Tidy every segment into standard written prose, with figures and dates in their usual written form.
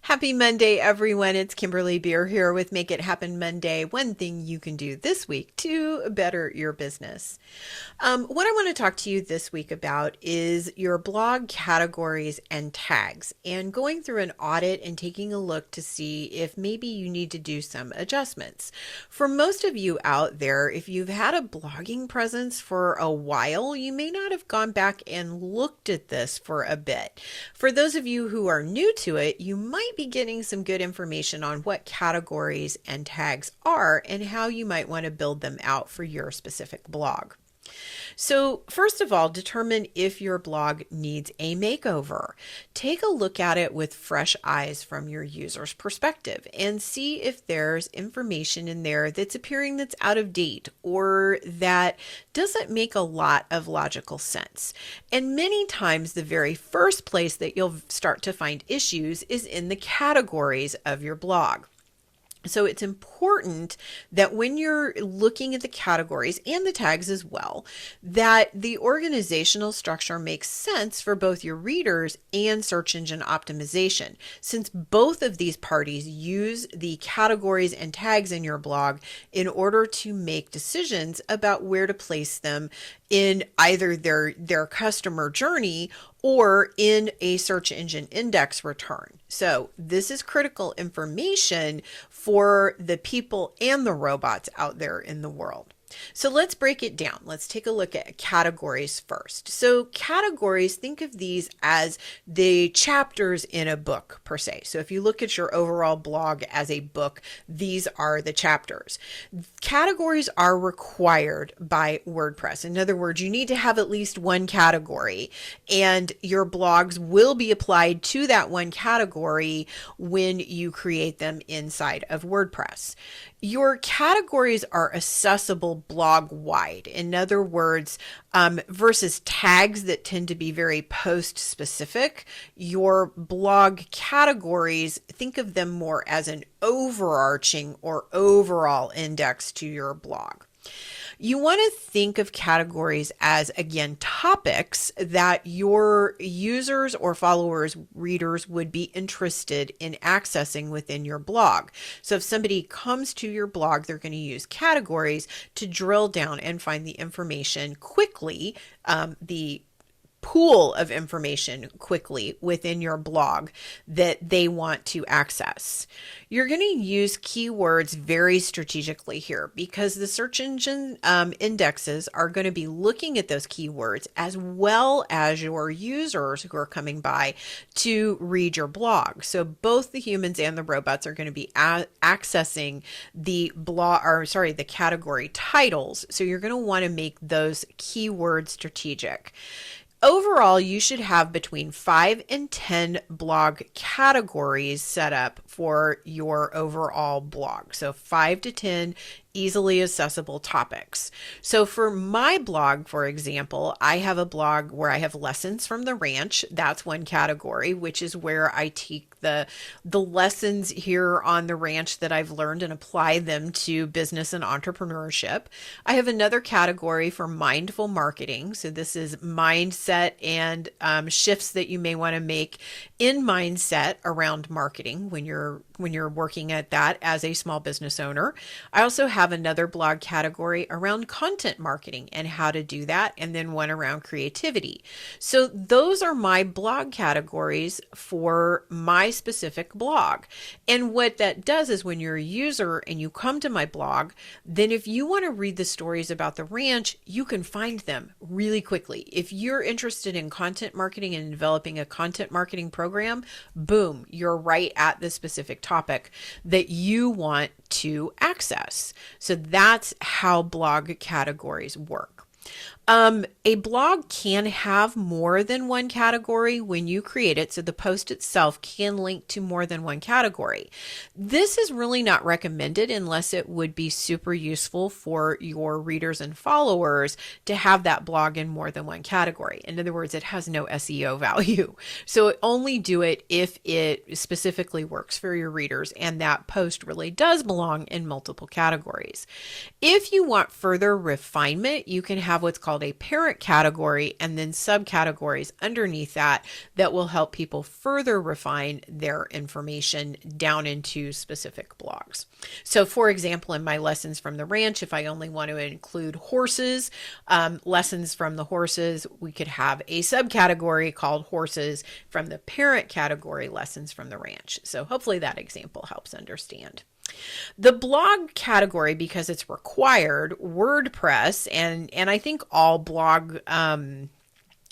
Happy Monday, everyone. It's Kimberly Beer here with Make It Happen Monday. One thing you can do this week to better your business. What I want to talk to you this week about is your blog categories and tags, and going through an audit and taking a look to see if maybe you need to do some adjustments. For most of you out there, if you've had a blogging presence for a while, you may not have gone back and looked at this for a bit. For those of you who are new to it, you might be getting some good information on what categories and tags are and how you might want to build them out for your specific blog. So first of all, determine if your blog needs a makeover. Take a look at it with fresh eyes from your user's perspective and see if there's information in there that's appearing that's out of date or that doesn't make a lot of logical sense. And many times the very first place that you'll start to find issues is in the categories of your blog. So it's important that when you're looking at the categories and the tags as well, that the organizational structure makes sense for both your readers and search engine optimization, since both of these parties use the categories and tags in your blog in order to make decisions about where to place them in either their customer journey or in a search engine index return. So this is critical information for the people and the robots out there in the world. So let's break it down. Let's take a look at categories first. So categories, think of these as the chapters in a book per se. So if you look at your overall blog as a book, these are the chapters. Categories are required by WordPress. In other words, you need to have at least one category, and your blogs will be applied to that one category when you create them inside of WordPress. Your categories are accessible blog wide. In other words, versus tags that tend to be very post specific, your blog categories, think of them more as an overarching or overall index to your blog. You want to think of categories as, again, topics that your users or followers, readers would be interested in accessing within your blog. So if somebody comes to your blog, they're going to use categories to drill down and find the information quickly, the pool of information quickly within your blog that they want to access. You're going to use keywords very strategically here because the search engine indexes are going to be looking at those keywords as well as your users who are coming by to read your blog. So both the humans and the robots are going to be accessing the the category titles. So you're going to want to make those keywords strategic. Overall, you should have between 5 and 10 blog categories set up for your overall blog. So 5 to 10 easily accessible topics. So for my blog, for example, I have a blog where I have lessons from the ranch. That's one category, which is where I take the lessons here on the ranch that I've learned and apply them to business and entrepreneurship. I have another category for mindful marketing. So this is mindset and shifts that you may want to make in mindset around marketing when you're working at that as a small business owner. I also have another blog category around content marketing and how to do that, and then one around creativity. So those are my blog categories for my specific blog. And what that does is when you're a user and you come to my blog, then if you want to read the stories about the ranch, you can find them really quickly. If you're interested in content marketing and developing a content marketing program, boom, you're right at the specific topic that you want to access. So that's how blog categories work. A blog can have more than one category when you create it, so the post itself can link to more than one category. This is really not recommended unless it would be super useful for your readers and followers to have that blog in more than one category. In other words, it has no SEO value. So only do it if it specifically works for your readers and that post really does belong in multiple categories. If you want further refinement, you can have what's called called a parent category and then subcategories underneath that that will help people further refine their information down into specific blogs. So for example, in my lessons from the ranch, if I only want to include horses, lessons from the horses, we could have a subcategory called horses from the parent category, lessons from the ranch. So hopefully that example helps understand. The blog category, because it's required, WordPress, and I think all blog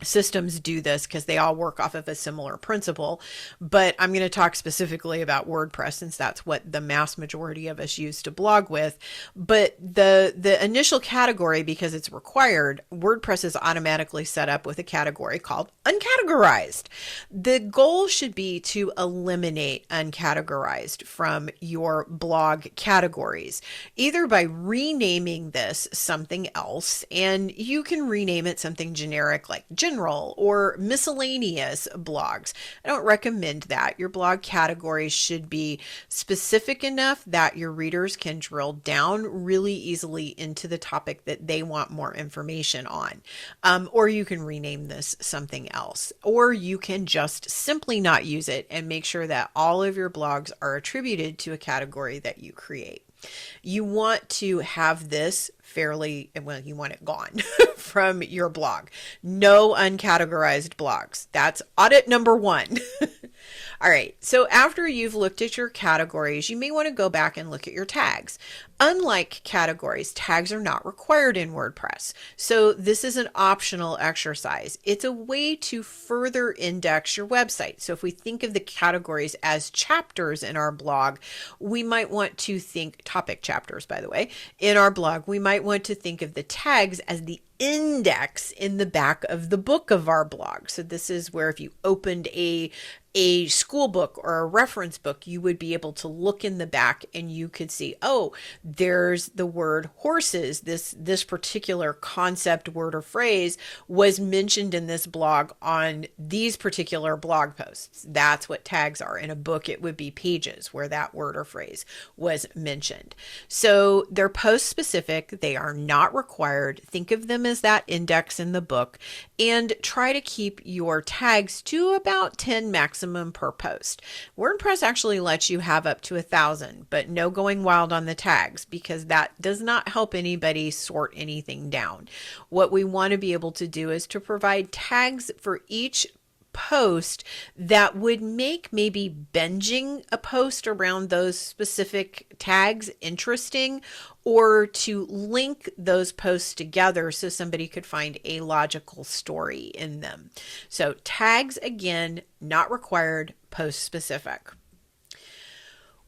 systems do this because they all work off of a similar principle, but I'm going to talk specifically about WordPress since that's what the mass majority of us use to blog with. But the initial category, because it's required, WordPress is automatically set up with a category called uncategorized. The goal should be to eliminate uncategorized from your blog categories, either by renaming this something else, and you can rename it something generic like general or miscellaneous blogs. I don't recommend that. Your blog categories should be specific enough that your readers can drill down really easily into the topic that they want more information on. Or you can rename this something else, or you can just simply not use it and make sure that all of your blogs are attributed to a category that you create. You want to have this fairly, well, you want it gone from your blog. No uncategorized blogs. That's audit number 1. All right, so after you've looked at your categories, you may want to go back and look at your tags. Unlike categories, tags are not required in WordPress. So this is an optional exercise. It's a way to further index your website. So if we think of the categories as chapters in our blog, we might want to think, topic chapters, by the way, in our blog, we might want to think of the tags as the index in the back of the book of our blog. So this is where if you opened a school book or a reference book, you would be able to look in the back and you could see, oh, there's the word horses. This particular concept, word, or phrase was mentioned in this blog on these particular blog posts. That's what tags are. In a book, it would be pages where that word or phrase was mentioned. So they're post specific. They are not required. Think of them as that index in the book, and try to keep your tags to about 10 maximum per post. WordPress actually lets you have up to 1,000, but no going wild on the tags because that does not help anybody sort anything down. What we want to be able to do is to provide tags for each post that would make maybe binging a post around those specific tags interesting, or to link those posts together so somebody could find a logical story in them. So tags, again, not required, post specific.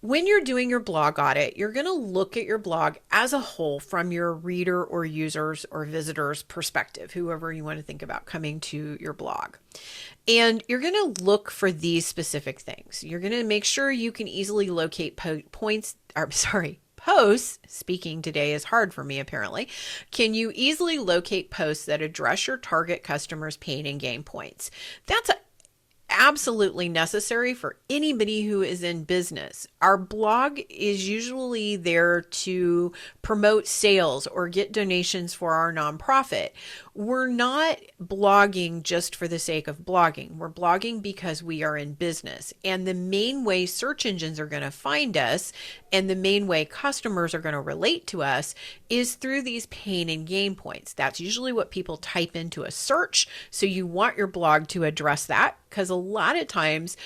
When you're doing your blog audit, you're going to look at your blog as a whole from your reader or users or visitors perspective, whoever you want to think about coming to your blog. And you're going to look for these specific things. You're going to make sure you can easily locate posts. Speaking today is hard for me, apparently. Can you easily locate posts that address your target customers' pain and gain points? That's absolutely necessary for anybody who is in business. Our blog is usually there to promote sales or get donations for our nonprofit. We're not blogging just for the sake of blogging. We're blogging because we are in business. And the main way search engines are going to find us and the main way customers are going to relate to us is through these pain and gain points. That's usually what people type into a search. So you want your blog to address that, because a lot of times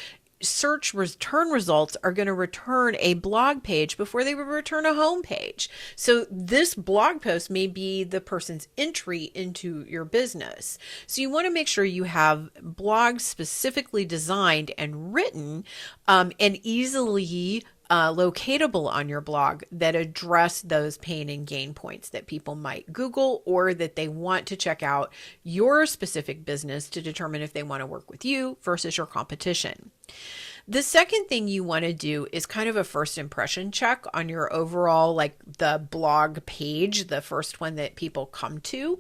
search return results are going to return a blog page before they would return a home page. So this blog post may be the person's entry into your business. So you want to make sure you have blogs specifically designed and written and easily locatable on your blog that address those pain and gain points that people might Google, or that they want to check out your specific business to determine if they want to work with you versus your competition. The second thing you want to do is kind of a first impression check on your overall, like the blog page, the first one that people come to.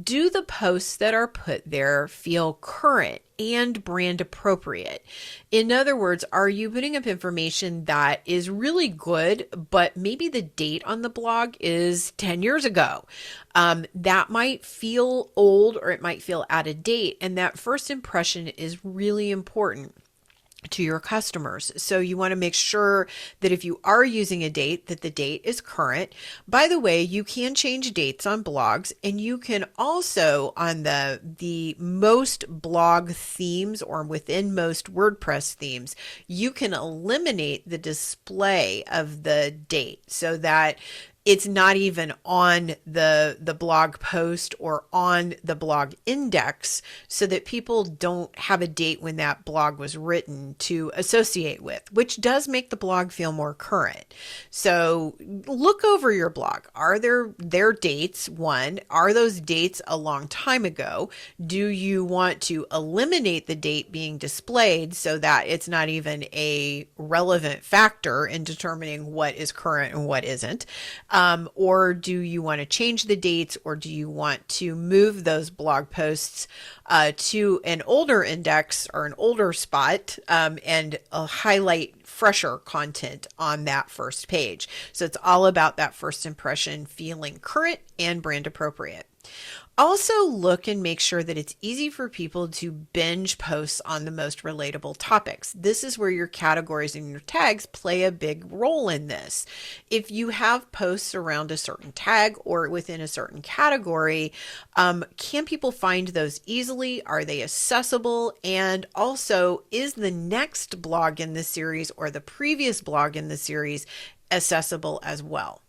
Do the posts that are put there feel current and brand appropriate? In other words, are you putting up information that is really good, but maybe the date on the blog is 10 years ago? That might feel old or it might feel out of date. And that first impression is really important to your customers. So you want to make sure that if you are using a date, that the date is current. By the way, you can change dates on blogs, and you can also on the most blog themes or within most WordPress themes, you can eliminate the display of the date so that it's not even on the blog post or on the blog index, so that people don't have a date when that blog was written to associate with, which does make the blog feel more current. So look over your blog. Are there dates? One, are those dates a long time ago? Do you want to eliminate the date being displayed so that it's not even a relevant factor in determining what is current and what isn't? Or do you want to change the dates, or do you want to move those blog posts to an older index or an older spot and highlight fresher content on that first page? So it's all about that first impression feeling current and brand appropriate. Also look and make sure that it's easy for people to binge posts on the most relatable topics. This is where your categories and your tags play a big role in this. If you have posts around a certain tag or within a certain category, can people find those easily? Are they accessible? And also, is the next blog in the series or the previous blog in the series accessible as well?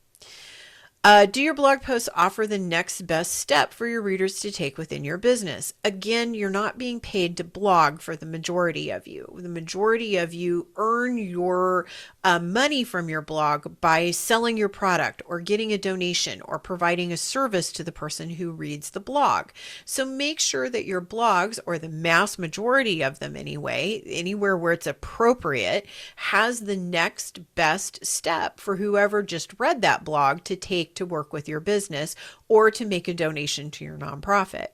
Do your blog posts offer the next best step for your readers to take within your business? Again, you're not being paid to blog for the majority of you. The majority of you earn your money from your blog by selling your product or getting a donation or providing a service to the person who reads the blog. So make sure that your blogs, or the mass majority of them anyway, anywhere where it's appropriate, has the next best step for whoever just read that blog to take to work with your business or to make a donation to your nonprofit.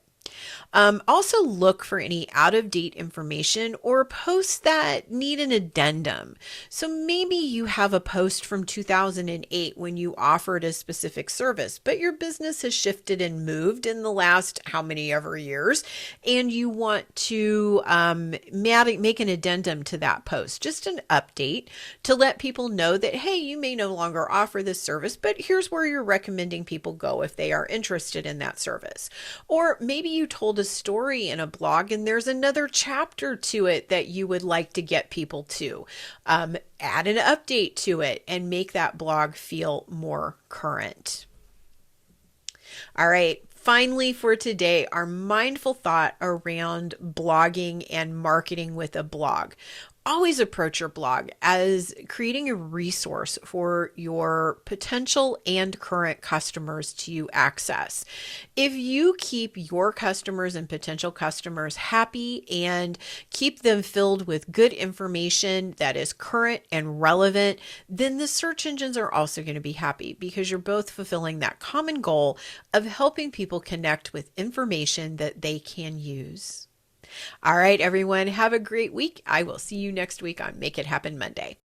Also look for any out-of-date information or posts that need an addendum. So maybe you have a post from 2008 when you offered a specific service, but your business has shifted and moved in the last how many ever years, and you want to make an addendum to that post, just an update to let people know that, hey, you may no longer offer this service, but here's where you're recommending people go if they are interested in that service. Or maybe you told a story in a blog and there's another chapter to it that you would like to get people to. Add an update to it and make that blog feel more current. All right. Finally, for today, our mindful thought around blogging and marketing with a blog. Always approach your blog as creating a resource for your potential and current customers to access. If you keep your customers and potential customers happy and keep them filled with good information that is current and relevant, then the search engines are also going to be happy, because you're both fulfilling that common goal of helping people connect with information that they can use. All right, everyone, have a great week. I will see you next week on Make It Happen Monday.